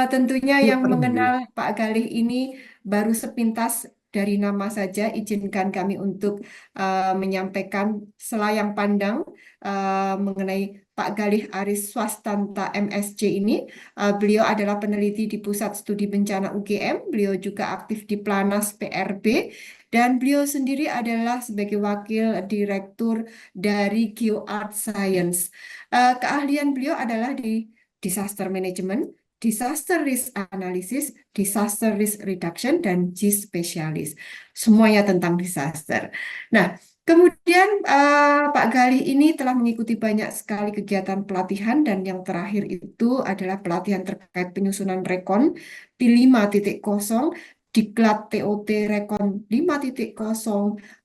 Tentunya yang mengenal Pak Galih ini baru sepintas dari nama saja. Izinkan kami untuk menyampaikan selayang pandang mengenai Pak Galih Aris Swastanta MSc ini. Beliau adalah peneliti di Pusat Studi Bencana UGM. Beliau juga aktif di Planas PRB. Dan beliau sendiri adalah sebagai wakil direktur dari GeoArt Science. Keahlian beliau adalah di disaster management, disaster risk analysis, disaster risk reduction, dan G-specialist. Semuanya tentang disaster. Nah, kemudian Pak Galih ini telah mengikuti banyak sekali kegiatan pelatihan dan yang terakhir itu adalah pelatihan terkait penyusunan rekon P5.0, Diklat TOT Rekon 5.0,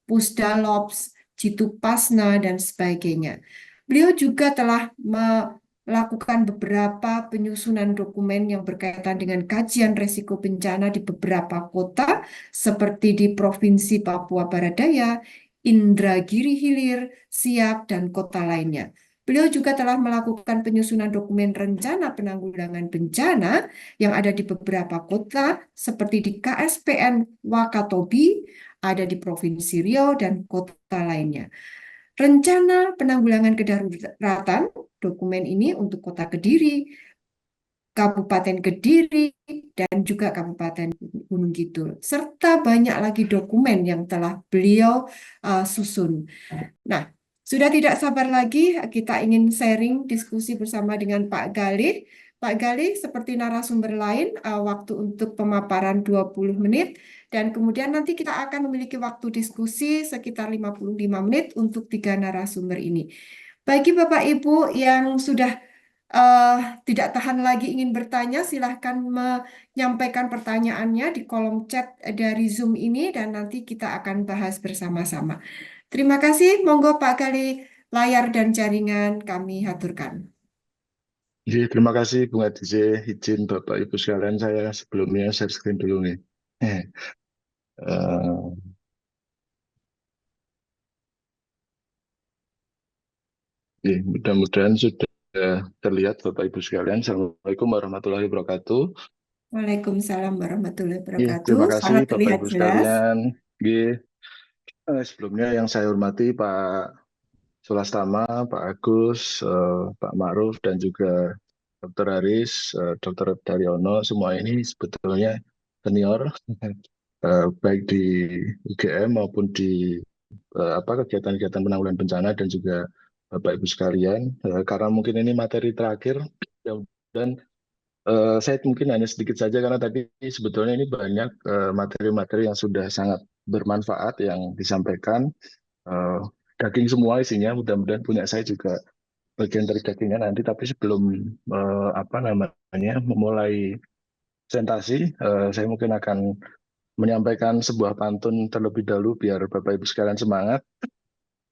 Pusdalops, Jitu Pasna, dan sebagainya. Beliau juga telah melakukan beberapa penyusunan dokumen yang berkaitan dengan kajian resiko bencana di beberapa kota, seperti di Provinsi Papua Barat Daya, Indragiri Hilir, Siak, dan kota lainnya. Beliau juga telah melakukan penyusunan dokumen rencana penanggulangan bencana yang ada di beberapa kota, seperti di KSPN Wakatobi, ada di Provinsi Riau, dan kota lainnya. Rencana penanggulangan kedaruratan dokumen ini untuk Kota Kediri, Kabupaten Kediri, dan juga Kabupaten Gunung Kidul, serta banyak lagi dokumen yang telah beliau susun. Nah, sudah tidak sabar lagi, kita ingin sharing diskusi bersama dengan Pak Galih. Pak Galih, seperti narasumber lain, waktu untuk pemaparan 20 menit, dan kemudian nanti kita akan memiliki waktu diskusi sekitar 55 menit untuk tiga narasumber ini. Bagi Bapak Ibu yang sudah eh, tidak tahan lagi ingin bertanya, silahkan menyampaikan pertanyaannya di kolom chat dari Zoom ini, dan nanti kita akan bahas bersama-sama. Terima kasih, monggo Pak Gali, layar dan jaringan kami haturkan. Jadi, terima kasih Bung DJ, izin Bapak Ibu sekalian saya sebelumnya share screen dulu nih. Eh, eh, Mudah-mudahan sudah terlihat Bapak Ibu sekalian. Assalamualaikum warahmatullahi wabarakatuh. Waalaikumsalam warahmatullahi wabarakatuh. Terima kasih Sangat Bapak terlihat Ibu jelas. sekalian. Sebelumnya yang saya hormati Pak Sulastama, Pak Agus, Pak Ma'ruf, dan juga Dr. Haris, Dr. Daryono, semua ini sebetulnya senior, baik di UGM maupun di kegiatan-kegiatan penanggulangan bencana dan juga Bapak Ibu sekalian. Karena mungkin ini materi terakhir, dan saya mungkin hanya sedikit saja karena tadi sebetulnya ini banyak materi-materi yang sudah sangat bermanfaat yang disampaikan. Eh, Daging semua isinya, mudah-mudahan punya saya juga bagian dari dagingnya nanti. Tapi sebelum memulai presentasi, saya mungkin akan menyampaikan sebuah pantun terlebih dahulu biar Bapak Ibu sekalian semangat.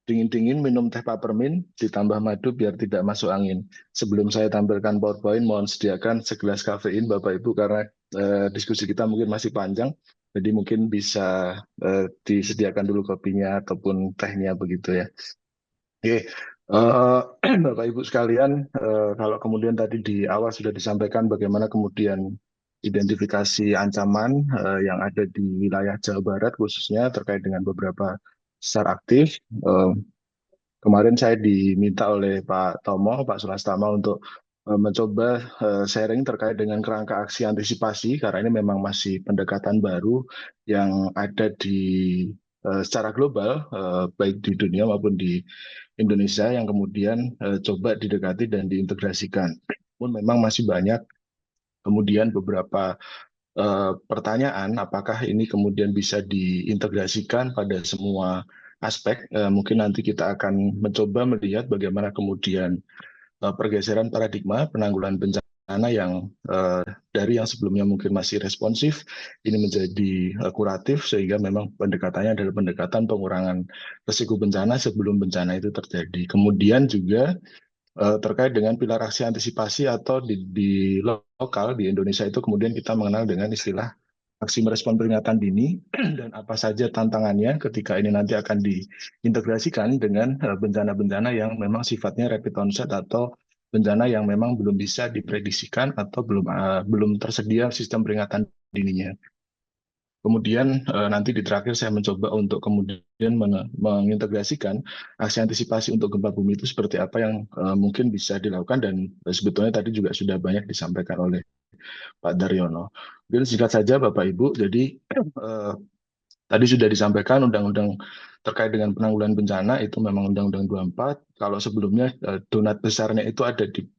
Dingin-dingin minum teh papermin, ditambah madu biar tidak masuk angin. Sebelum saya tampilkan PowerPoint, mohon sediakan segelas kafein Bapak Ibu karena diskusi kita mungkin masih panjang. Jadi mungkin bisa disediakan dulu kopinya ataupun tehnya begitu ya. Oke, Bapak Ibu sekalian, kalau kemudian tadi di awal sudah disampaikan bagaimana kemudian identifikasi ancaman yang ada di wilayah Jawa Barat khususnya terkait dengan beberapa SAR aktif. Kemarin saya diminta oleh Pak Tomo, Pak Sulastama untuk mencoba sharing terkait dengan kerangka aksi antisipasi karena ini memang masih pendekatan baru yang ada di secara global baik di dunia maupun di Indonesia yang kemudian coba didekati dan diintegrasikan. Namun memang masih banyak kemudian beberapa pertanyaan apakah ini kemudian bisa diintegrasikan pada semua aspek. Mungkin nanti kita akan mencoba melihat bagaimana kemudian pergeseran paradigma penanggulangan bencana yang dari yang sebelumnya mungkin masih responsif ini menjadi kuratif sehingga memang pendekatannya adalah pendekatan pengurangan risiko bencana sebelum bencana itu terjadi. Kemudian juga terkait dengan pilar aksi antisipasi atau di lokal di Indonesia itu kemudian kita mengenal dengan istilah aksi merespon peringatan dini dan apa saja tantangannya ketika ini nanti akan diintegrasikan dengan bencana-bencana yang memang sifatnya rapid onset atau bencana yang memang belum bisa diprediksikan atau belum tersedia sistem peringatan dininya. Kemudian nanti di terakhir saya mencoba untuk kemudian mengintegrasikan aksi antisipasi untuk gempa bumi itu seperti apa yang mungkin bisa dilakukan, dan sebetulnya tadi juga sudah banyak disampaikan oleh Pak Daryono. Mungkin singkat saja Bapak Ibu, jadi tadi sudah disampaikan undang-undang terkait dengan penanggulangan bencana itu memang Undang-Undang 24. Kalau sebelumnya donat besarnya itu ada di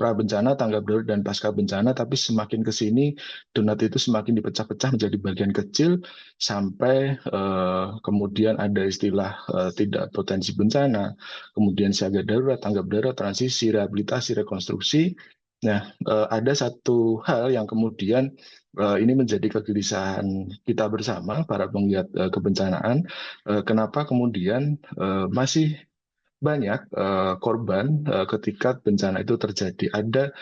pra bencana, tanggap darurat, dan pasca bencana, tapi semakin ke sini donat itu semakin dipecah-pecah menjadi bagian kecil sampai kemudian ada istilah tidak potensi bencana, kemudian siaga darurat, tanggap darurat, transisi, rehabilitasi, rekonstruksi. Nah, ada satu hal yang kemudian ini menjadi kegelisahan kita bersama para penggiat kebencanaan. Kenapa kemudian masih banyak korban ketika bencana itu terjadi. Ada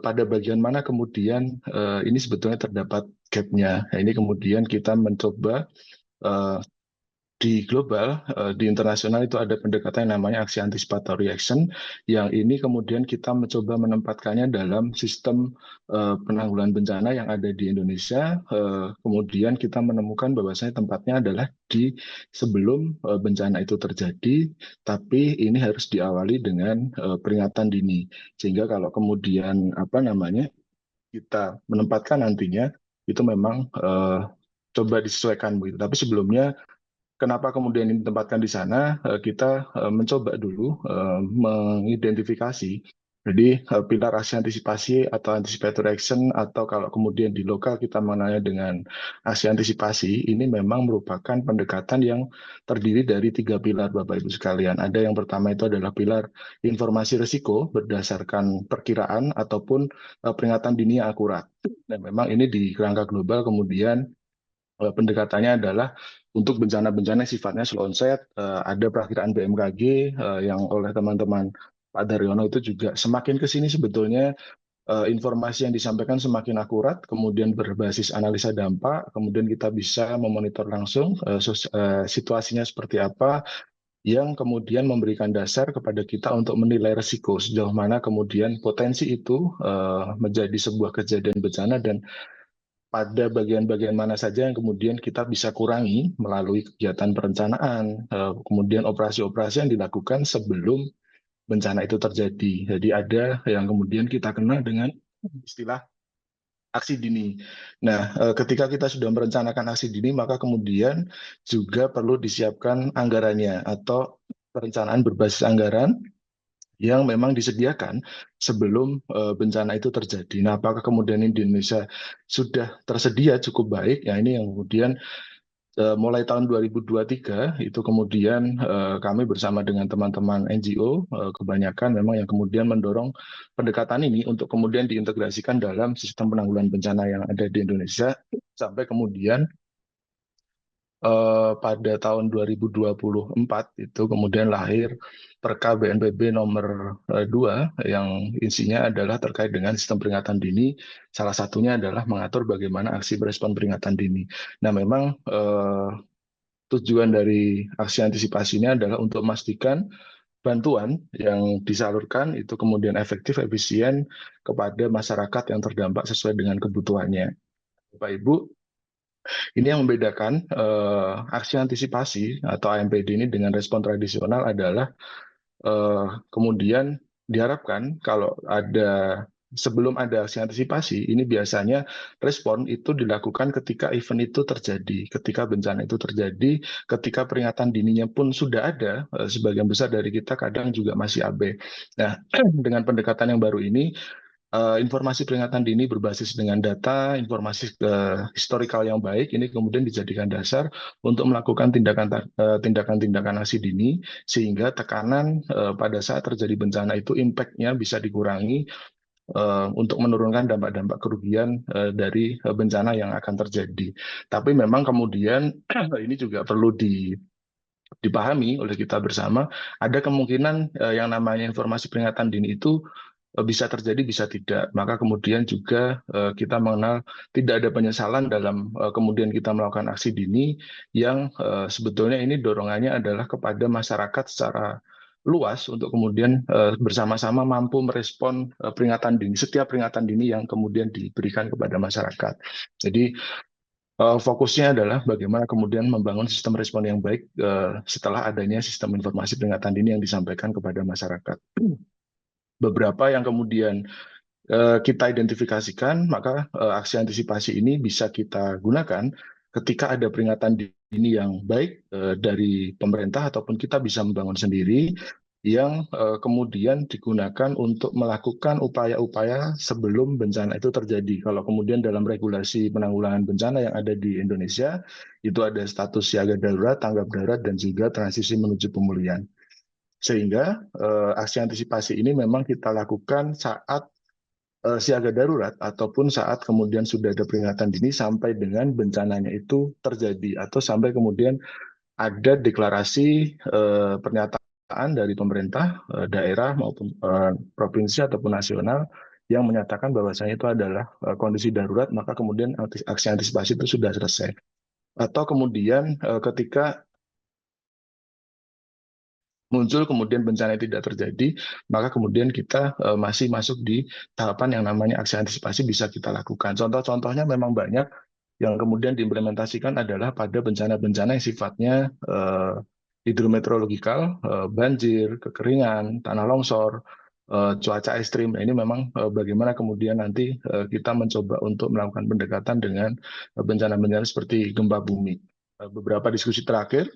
pada bagian mana kemudian ini sebetulnya terdapat gap-nya. Nah, ini kemudian kita mencoba eh, di global, di internasional itu ada pendekatan yang namanya aksi anticipatory action, yang ini kemudian kita mencoba menempatkannya dalam sistem penanggulangan bencana yang ada di Indonesia. Kemudian kita menemukan bahwasanya tempatnya adalah di sebelum bencana itu terjadi, tapi ini harus diawali dengan peringatan dini. Sehingga kalau kemudian apa namanya kita menempatkan nantinya itu memang coba disesuaikan begitu. Tapi sebelumnya kenapa kemudian ini ditempatkan di sana? Kita mencoba dulu mengidentifikasi. Jadi pilar aksi antisipasi atau anticipatory action, atau kalau kemudian di lokal kita mengenalnya dengan aksi antisipasi, ini memang merupakan pendekatan yang terdiri dari tiga pilar Bapak Ibu sekalian. Ada yang pertama itu adalah pilar informasi risiko berdasarkan perkiraan ataupun peringatan dini yang akurat. Dan memang ini di kerangka global kemudian pendekatannya adalah untuk bencana-bencana sifatnya slow onset. Ada perakiraan BMKG yang oleh teman-teman Pak Daryono itu juga semakin ke sini sebetulnya informasi yang disampaikan semakin akurat, kemudian berbasis analisa dampak, kemudian kita bisa memonitor langsung situasinya seperti apa, yang kemudian memberikan dasar kepada kita untuk menilai risiko sejauh mana kemudian potensi itu menjadi sebuah kejadian bencana, dan pada bagian-bagian mana saja yang kemudian kita bisa kurangi melalui kegiatan perencanaan, kemudian operasi-operasi yang dilakukan sebelum bencana itu terjadi. Jadi ada yang kemudian kita kenal dengan istilah aksi dini. Nah, ketika kita sudah merencanakan aksi dini, maka kemudian juga perlu disiapkan anggarannya atau perencanaan berbasis anggaran yang memang disediakan sebelum bencana itu terjadi. Nah, apakah kemudian ini di Indonesia sudah tersedia cukup baik? Ya, ini yang kemudian mulai tahun 2023 itu kemudian kami bersama dengan teman-teman NGO kebanyakan memang yang kemudian mendorong pendekatan ini untuk kemudian diintegrasikan dalam sistem penanggulangan bencana yang ada di Indonesia, sampai kemudian pada tahun 2024 itu kemudian lahir Perka BNPB nomor 2 yang isinya adalah terkait dengan sistem peringatan dini. Salah satunya adalah mengatur bagaimana aksi merespon peringatan dini. Nah, memang tujuan dari aksi antisipasi ini adalah untuk memastikan bantuan yang disalurkan itu kemudian efektif, efisien kepada masyarakat yang terdampak sesuai dengan kebutuhannya. Bapak Ibu, ini yang membedakan aksi antisipasi atau AMPD ini dengan respon tradisional adalah kemudian diharapkan kalau ada sebelum ada aksi antisipasi, ini biasanya respon itu dilakukan ketika event itu terjadi, ketika bencana itu terjadi, ketika peringatan dininya pun sudah ada, sebagian besar dari kita kadang juga masih abe. Nah, dengan pendekatan yang baru ini, informasi peringatan dini berbasis dengan data, informasi historikal yang baik, ini kemudian dijadikan dasar untuk melakukan tindakan-tindakan aksi dini, sehingga tekanan pada saat terjadi bencana itu impact-nya bisa dikurangi untuk menurunkan dampak-dampak kerugian dari bencana yang akan terjadi. Tapi memang kemudian ini juga perlu dipahami oleh kita bersama, ada kemungkinan yang namanya informasi peringatan dini itu bisa terjadi, bisa tidak. Maka kemudian juga kita mengenal tidak ada penyesalan dalam kemudian kita melakukan aksi dini yang sebetulnya ini dorongannya adalah kepada masyarakat secara luas untuk kemudian bersama-sama mampu merespon peringatan dini, setiap peringatan dini yang kemudian diberikan kepada masyarakat. Jadi fokusnya adalah bagaimana kemudian membangun sistem respon yang baik setelah adanya sistem informasi peringatan dini yang disampaikan kepada masyarakat. Beberapa yang kemudian kita identifikasikan, maka aksi antisipasi ini bisa kita gunakan ketika ada peringatan dini yang baik dari pemerintah ataupun kita bisa membangun sendiri yang kemudian digunakan untuk melakukan upaya-upaya sebelum bencana itu terjadi. Kalau kemudian dalam regulasi penanggulangan bencana yang ada di Indonesia, itu ada status siaga darurat, tanggap darurat, dan juga transisi menuju pemulihan. Sehingga aksi antisipasi ini memang kita lakukan saat siaga darurat ataupun saat kemudian sudah ada peringatan dini sampai dengan bencananya itu terjadi atau sampai kemudian ada deklarasi pernyataan dari pemerintah daerah maupun provinsi ataupun nasional yang menyatakan bahwasanya itu adalah kondisi darurat, maka kemudian aksi antisipasi itu sudah selesai. Atau kemudian ketika muncul kemudian bencana tidak terjadi, maka kemudian kita masih masuk di tahapan yang namanya aksi antisipasi bisa kita lakukan. Contoh-contohnya memang banyak yang kemudian diimplementasikan adalah pada bencana-bencana yang sifatnya hidrometeorologikal, banjir, kekeringan, tanah longsor, cuaca ekstrim. Nah, ini memang bagaimana kemudian nanti kita mencoba untuk melakukan pendekatan dengan bencana-bencana seperti gempa bumi. Beberapa diskusi terakhir,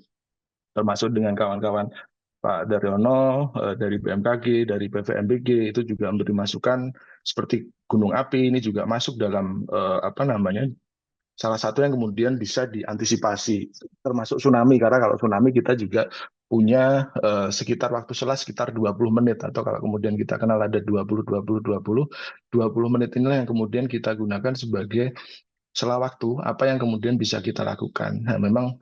termasuk dengan kawan-kawan Pak Daryono dari BMKG, dari PVMBG itu juga memberi masukan seperti gunung api ini juga masuk dalam apa namanya salah satu yang kemudian bisa diantisipasi termasuk tsunami karena kalau tsunami kita juga punya sekitar waktu selang sekitar 20 menit atau kalau kemudian kita kenal ada 20 menit inilah yang kemudian kita gunakan sebagai setelah waktu, apa yang kemudian bisa kita lakukan? Nah, memang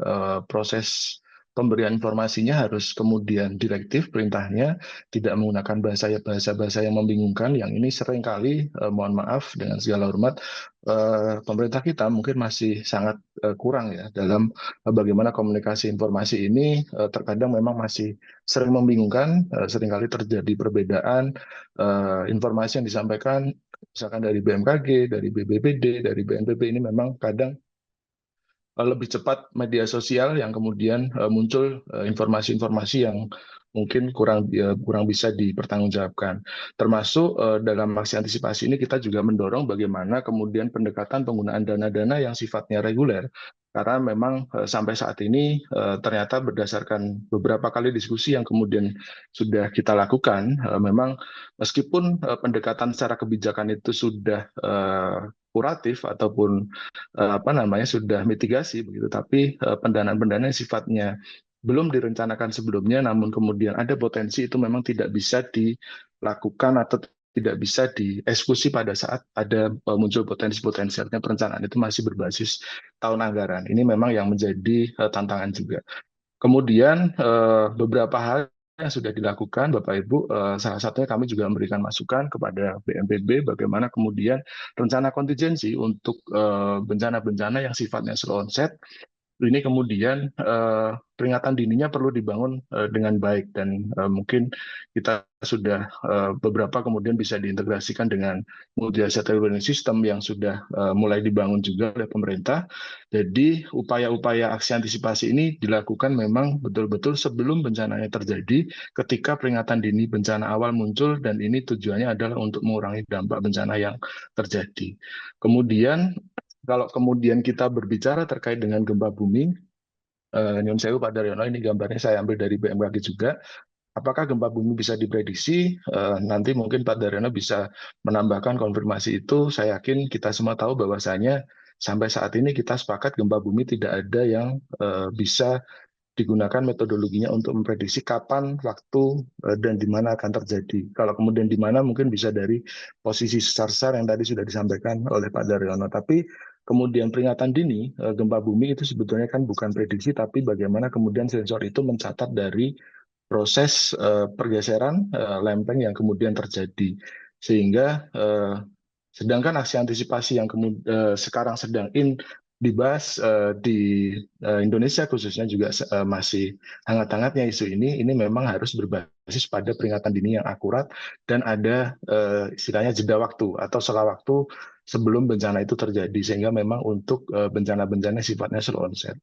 proses pemberian informasinya harus kemudian direktif, perintahnya tidak menggunakan bahasa-bahasa yang membingungkan. Yang ini seringkali, mohon maaf dengan segala hormat, pemerintah kita mungkin masih sangat kurang ya dalam bagaimana komunikasi informasi ini. Terkadang memang masih sering membingungkan, seringkali terjadi perbedaan informasi yang disampaikan misalkan dari BMKG, dari BBBD, dari BNPB ini memang kadang lebih cepat media sosial yang kemudian muncul informasi-informasi yang mungkin kurang bisa dipertanggungjawabkan. Termasuk dalam aksi antisipasi ini kita juga mendorong bagaimana kemudian pendekatan penggunaan dana-dana yang sifatnya reguler. Karena memang sampai saat ini ternyata berdasarkan beberapa kali diskusi yang kemudian sudah kita lakukan, memang meskipun pendekatan secara kebijakan itu sudah kuratif ataupun apa namanya sudah mitigasi begitu, tapi pendanaan-pendanaan yang sifatnya belum direncanakan sebelumnya, namun kemudian ada potensi itu memang tidak bisa dilakukan atau tidak bisa dieksekusi pada saat ada muncul potensi-potensi. Artinya perencanaan itu masih berbasis tahun anggaran. Ini memang yang menjadi tantangan juga. Kemudian beberapa hal yang sudah dilakukan, Bapak Ibu, salah satunya kami juga memberikan masukan kepada BNPB bagaimana kemudian rencana kontingensi untuk bencana-bencana yang sifatnya slow onset ini kemudian peringatan dininya perlu dibangun dengan baik dan mungkin kita sudah beberapa kemudian bisa diintegrasikan dengan multi asset warning system yang sudah mulai dibangun juga oleh pemerintah. Jadi upaya-upaya aksi antisipasi ini dilakukan memang betul-betul sebelum bencananya terjadi, ketika peringatan dini bencana awal muncul dan ini tujuannya adalah untuk mengurangi dampak bencana yang terjadi. Kemudian kalau kemudian kita berbicara terkait dengan gempa bumi, Nyun Sewu Pak Daryono, ini gambarnya saya ambil dari BMKG juga. Apakah gempa bumi bisa diprediksi? Nanti mungkin Pak Daryono bisa menambahkan konfirmasi itu. Saya yakin kita semua tahu bahwasanya sampai saat ini kita sepakat gempa bumi tidak ada yang bisa digunakan metodologinya untuk memprediksi kapan, waktu, dan di mana akan terjadi. Kalau kemudian di mana mungkin bisa dari posisi sesar-sesar yang tadi sudah disampaikan oleh Pak Daryono. Tapi kemudian peringatan dini gempa bumi itu sebetulnya kan bukan prediksi, tapi bagaimana kemudian sensor itu mencatat dari proses pergeseran lempeng yang kemudian terjadi. Sehingga sedangkan aksi antisipasi yang sekarang sedang dibahas di Indonesia khususnya juga masih hangat-hangatnya isu ini. Ini memang harus berbasis pada peringatan dini yang akurat dan ada istilahnya jeda waktu atau sela waktu sebelum bencana itu terjadi, sehingga memang untuk bencana-bencana sifatnya slow onset.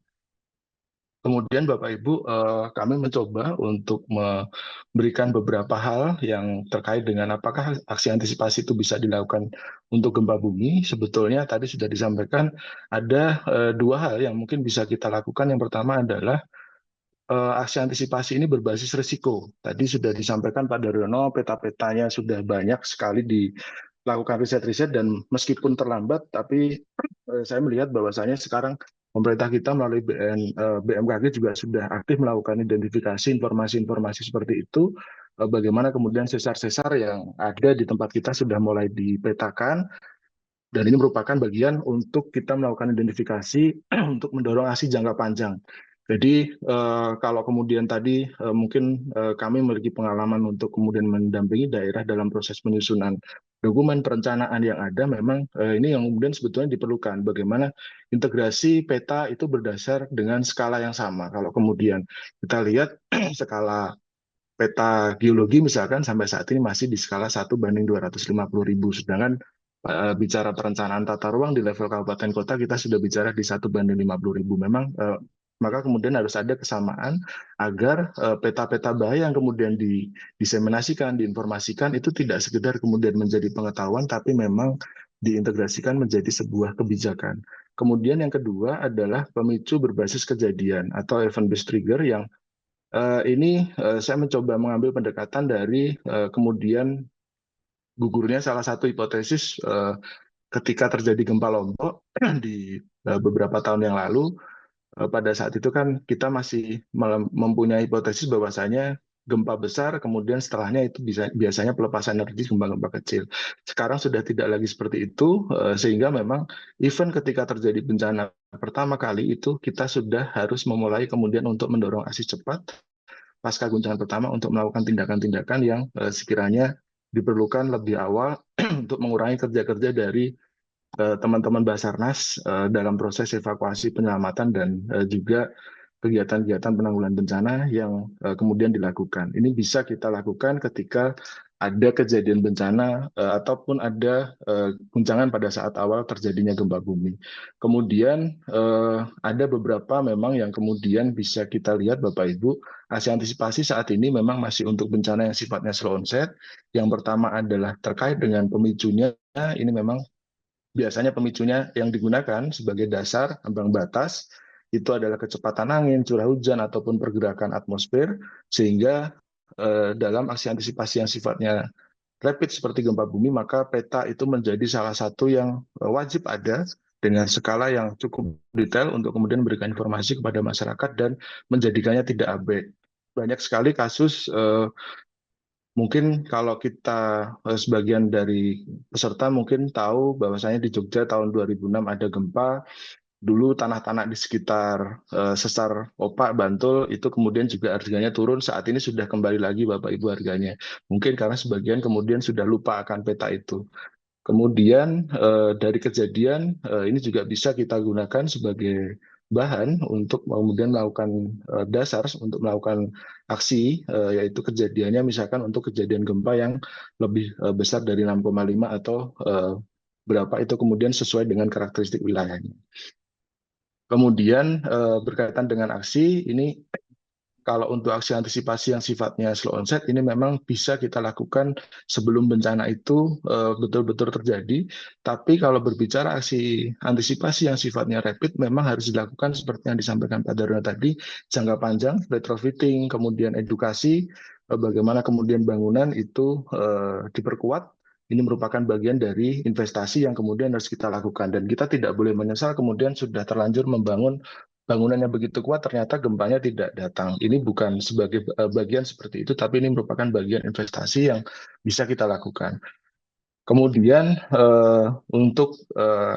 Kemudian Bapak Ibu, kami mencoba untuk memberikan beberapa hal yang terkait dengan apakah aksi antisipasi itu bisa dilakukan untuk gempa bumi. Sebetulnya tadi sudah disampaikan ada dua hal yang mungkin bisa kita lakukan. Yang pertama adalah aksi antisipasi ini berbasis risiko. Tadi sudah disampaikan Pak Daryono, peta-petanya sudah banyak sekali dilakukan riset-riset dan meskipun terlambat, tapi saya melihat bahwasannya sekarang pemerintah kita melalui BMKG juga sudah aktif melakukan identifikasi informasi-informasi seperti itu. Bagaimana kemudian sesar-sesar yang ada di tempat kita sudah mulai dipetakan, dan ini merupakan bagian untuk kita melakukan identifikasi untuk mendorong aksi jangka panjang. Jadi kalau kemudian tadi mungkin kami memiliki pengalaman untuk kemudian mendampingi daerah dalam proses penyusunan dokumen perencanaan yang ada, memang ini yang kemudian sebetulnya diperlukan. Bagaimana integrasi peta itu berdasar dengan skala yang sama. Kalau kemudian kita lihat skala peta geologi misalkan sampai saat ini masih di skala 1:250.000, sedangkan bicara perencanaan tata ruang di level kabupaten kota kita sudah bicara di 1:50.000. Memang maka kemudian harus ada kesamaan agar peta-peta bahaya yang kemudian diseminasikan, diinformasikan itu tidak sekedar kemudian menjadi pengetahuan, tapi memang diintegrasikan menjadi sebuah kebijakan. Kemudian yang kedua adalah pemicu berbasis kejadian atau event based trigger yang ini saya mencoba mengambil pendekatan dari kemudian gugurnya salah satu hipotesis ketika terjadi gempa Lombok di beberapa tahun yang lalu. Pada saat itu kan kita masih mempunyai hipotesis bahwasanya gempa besar, kemudian setelahnya itu biasanya pelepasan energi gempa-gempa kecil. Sekarang sudah tidak lagi seperti itu, sehingga memang event ketika terjadi bencana pertama kali itu kita sudah harus memulai kemudian untuk mendorong aksi cepat pasca guncangan pertama untuk melakukan tindakan-tindakan yang sekiranya diperlukan lebih awal untuk mengurangi kerja-kerja dari teman-teman Basarnas dalam proses evakuasi penyelamatan dan juga kegiatan-kegiatan penanggulangan bencana yang kemudian dilakukan. Ini bisa kita lakukan ketika ada kejadian bencana ataupun ada guncangan pada saat awal terjadinya gempa bumi. Kemudian ada beberapa memang yang kemudian bisa kita lihat Bapak Ibu, aksi antisipasi saat ini memang masih untuk bencana yang sifatnya slow onset. Yang pertama adalah terkait dengan pemicunya, ini memang biasanya pemicunya yang digunakan sebagai dasar ambang batas itu adalah kecepatan angin, curah hujan, ataupun pergerakan atmosfer, sehingga dalam aksi antisipasi yang sifatnya rapid seperti gempa bumi, maka peta itu menjadi salah satu yang wajib ada dengan skala yang cukup detail untuk kemudian memberikan informasi kepada masyarakat dan menjadikannya tidak abai. Banyak sekali kasus mungkin kalau kita sebagian dari peserta mungkin tahu bahwasanya di Jogja tahun 2006 ada gempa, dulu tanah-tanah di sekitar sesar Opak, Bantul itu kemudian juga harganya turun, saat ini sudah kembali lagi Bapak Ibu harganya. Mungkin karena sebagian kemudian sudah lupa akan peta itu. Kemudian dari kejadian ini juga bisa kita gunakan sebagai bahan untuk kemudian melakukan dasar untuk melakukan aksi, yaitu kejadiannya misalkan untuk kejadian gempa yang lebih besar dari 6,5 atau berapa itu kemudian sesuai dengan karakteristik wilayahnya. Kemudian berkaitan dengan aksi ini, kalau untuk aksi antisipasi yang sifatnya slow onset ini memang bisa kita lakukan sebelum bencana itu betul-betul terjadi. Tapi kalau berbicara aksi antisipasi yang sifatnya rapid memang harus dilakukan seperti yang disampaikan Pak Daryono tadi, jangka panjang, retrofitting, kemudian edukasi, bagaimana kemudian bangunan itu diperkuat. Ini merupakan bagian dari investasi yang kemudian harus kita lakukan. Dan kita tidak boleh menyesal kemudian sudah terlanjur membangun bangunan yang begitu kuat ternyata gempanya tidak datang. Ini bukan sebagai bagian seperti itu, tapi ini merupakan bagian investasi yang bisa kita lakukan. Kemudian untuk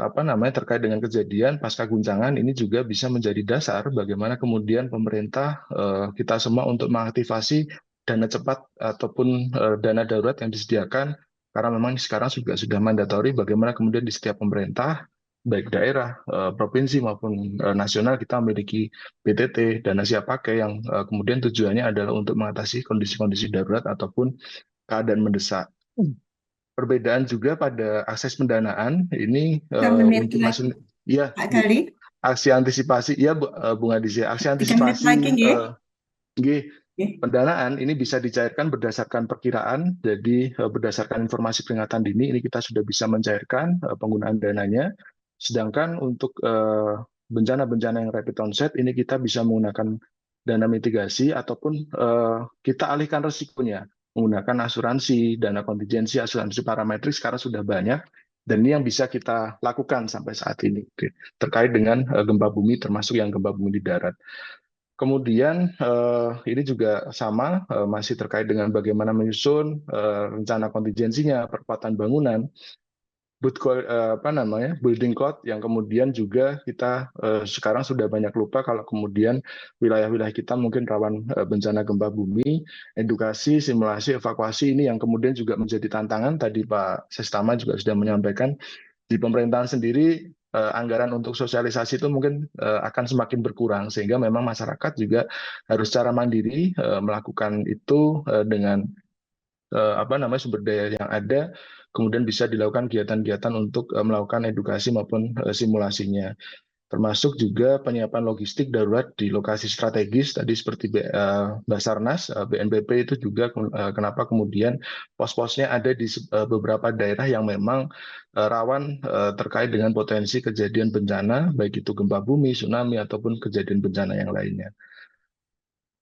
apa namanya terkait dengan kejadian pasca guncangan ini juga bisa menjadi dasar bagaimana kemudian pemerintah kita semua untuk mengaktifasi dana cepat ataupun dana darurat yang disediakan, karena memang sekarang juga sudah mandatori bagaimana kemudian di setiap pemerintah baik daerah, provinsi maupun nasional kita memiliki PTT, dana siap pakai yang kemudian tujuannya adalah untuk mengatasi kondisi-kondisi darurat ataupun keadaan mendesak. Perbedaan juga pada akses pendanaan ini Tiga menit untuk lagi, masing ya Pak Bu, Gali. aksi antisipasi ya Bung Adizia, aksi 3 menit lagi, antisipasi nggih. nggih, Nggih. pendanaan ini bisa dicairkan berdasarkan perkiraan, jadi berdasarkan informasi peringatan dini ini kita sudah bisa mencairkan penggunaan dananya. Sedangkan untuk bencana-bencana yang rapid onset ini kita bisa menggunakan dana mitigasi ataupun kita alihkan risikonya menggunakan asuransi, dana kontingensi, asuransi parametrik sekarang sudah banyak dan ini yang bisa kita lakukan sampai saat ini terkait dengan gempa bumi termasuk yang gempa bumi di darat. Kemudian ini juga sama masih terkait dengan bagaimana menyusun rencana kontingensinya, perkuatan bangunan, building code yang kemudian juga kita sekarang sudah banyak lupa kalau kemudian wilayah-wilayah kita mungkin rawan bencana gempa bumi, edukasi, simulasi, evakuasi ini yang kemudian juga menjadi tantangan. Tadi Pak Sestama juga sudah menyampaikan di pemerintahan sendiri anggaran untuk sosialisasi itu mungkin akan semakin berkurang sehingga memang masyarakat juga harus secara mandiri melakukan itu dengan sumber daya yang ada kemudian bisa dilakukan kegiatan-kegiatan untuk melakukan edukasi maupun simulasinya termasuk juga penyiapan logistik darurat di lokasi strategis tadi seperti Basarnas, BNPB itu juga kenapa kemudian pos-posnya ada di beberapa daerah yang memang rawan terkait dengan potensi kejadian bencana baik itu gempa bumi, tsunami ataupun kejadian bencana yang lainnya.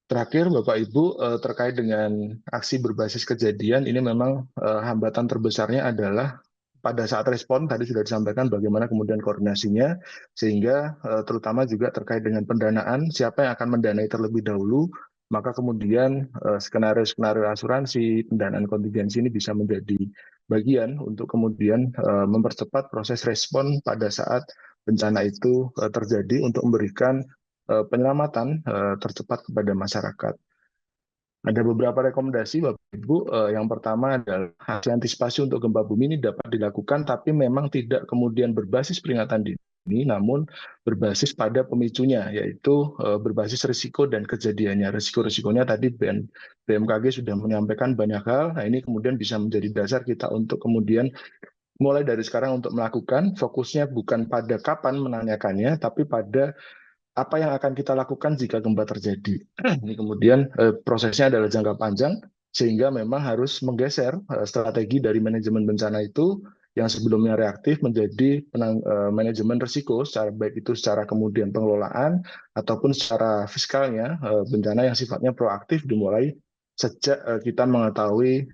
Terakhir, Bapak Ibu, terkait dengan aksi berbasis kejadian, ini memang hambatan terbesarnya adalah pada saat respon, tadi sudah disampaikan bagaimana kemudian koordinasinya, sehingga terutama juga terkait dengan pendanaan, siapa yang akan mendanai terlebih dahulu, maka kemudian skenario-skenario asuransi, pendanaan kontingensi ini bisa menjadi bagian untuk kemudian mempercepat proses respon pada saat bencana itu terjadi untuk memberikan penyelamatan tercepat kepada masyarakat. Ada beberapa rekomendasi, Bapak Ibu. Yang pertama adalah hasil antisipasi untuk gempa bumi ini dapat dilakukan, tapi memang tidak kemudian berbasis peringatan dini, namun berbasis pada pemicunya, yaitu berbasis risiko dan kejadiannya. Risiko-risikonya tadi BMKG sudah menyampaikan banyak hal. Nah, ini kemudian bisa menjadi dasar kita untuk kemudian mulai dari sekarang untuk melakukan, fokusnya bukan pada kapan menanyakannya, tapi pada apa yang akan kita lakukan jika gempa terjadi. Ini kemudian prosesnya adalah jangka panjang, sehingga memang harus menggeser strategi dari manajemen bencana itu yang sebelumnya reaktif menjadi manajemen risiko, secara baik itu secara kemudian pengelolaan ataupun secara fiskalnya bencana yang sifatnya proaktif dimulai sejak kita mengetahui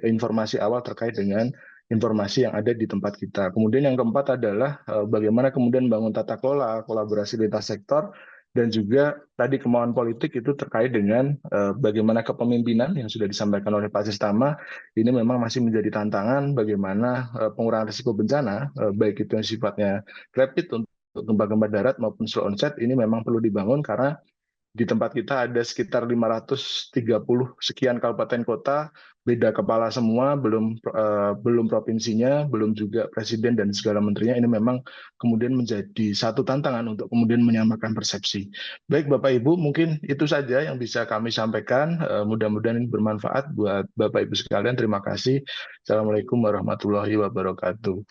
informasi awal terkait dengan informasi yang ada di tempat kita. Kemudian yang keempat adalah bagaimana kemudian bangun tata kelola, kolaborasi lintas sektor, dan juga tadi kemauan politik itu terkait dengan bagaimana kepemimpinan yang sudah disampaikan oleh Pak Sistama, ini memang masih menjadi tantangan bagaimana pengurangan risiko bencana, baik itu yang sifatnya rapid untuk gempa-gempa darat maupun slow onset, ini memang perlu dibangun karena di tempat kita ada sekitar 530 sekian kabupaten kota, beda kepala semua, belum provinsinya, belum juga presiden dan segala menterinya. Ini memang kemudian menjadi satu tantangan untuk kemudian menyamakan persepsi. Baik Bapak Ibu, mungkin itu saja yang bisa kami sampaikan. Mudah-mudahan ini bermanfaat buat Bapak Ibu sekalian. Terima kasih. Assalamualaikum warahmatullahi wabarakatuh.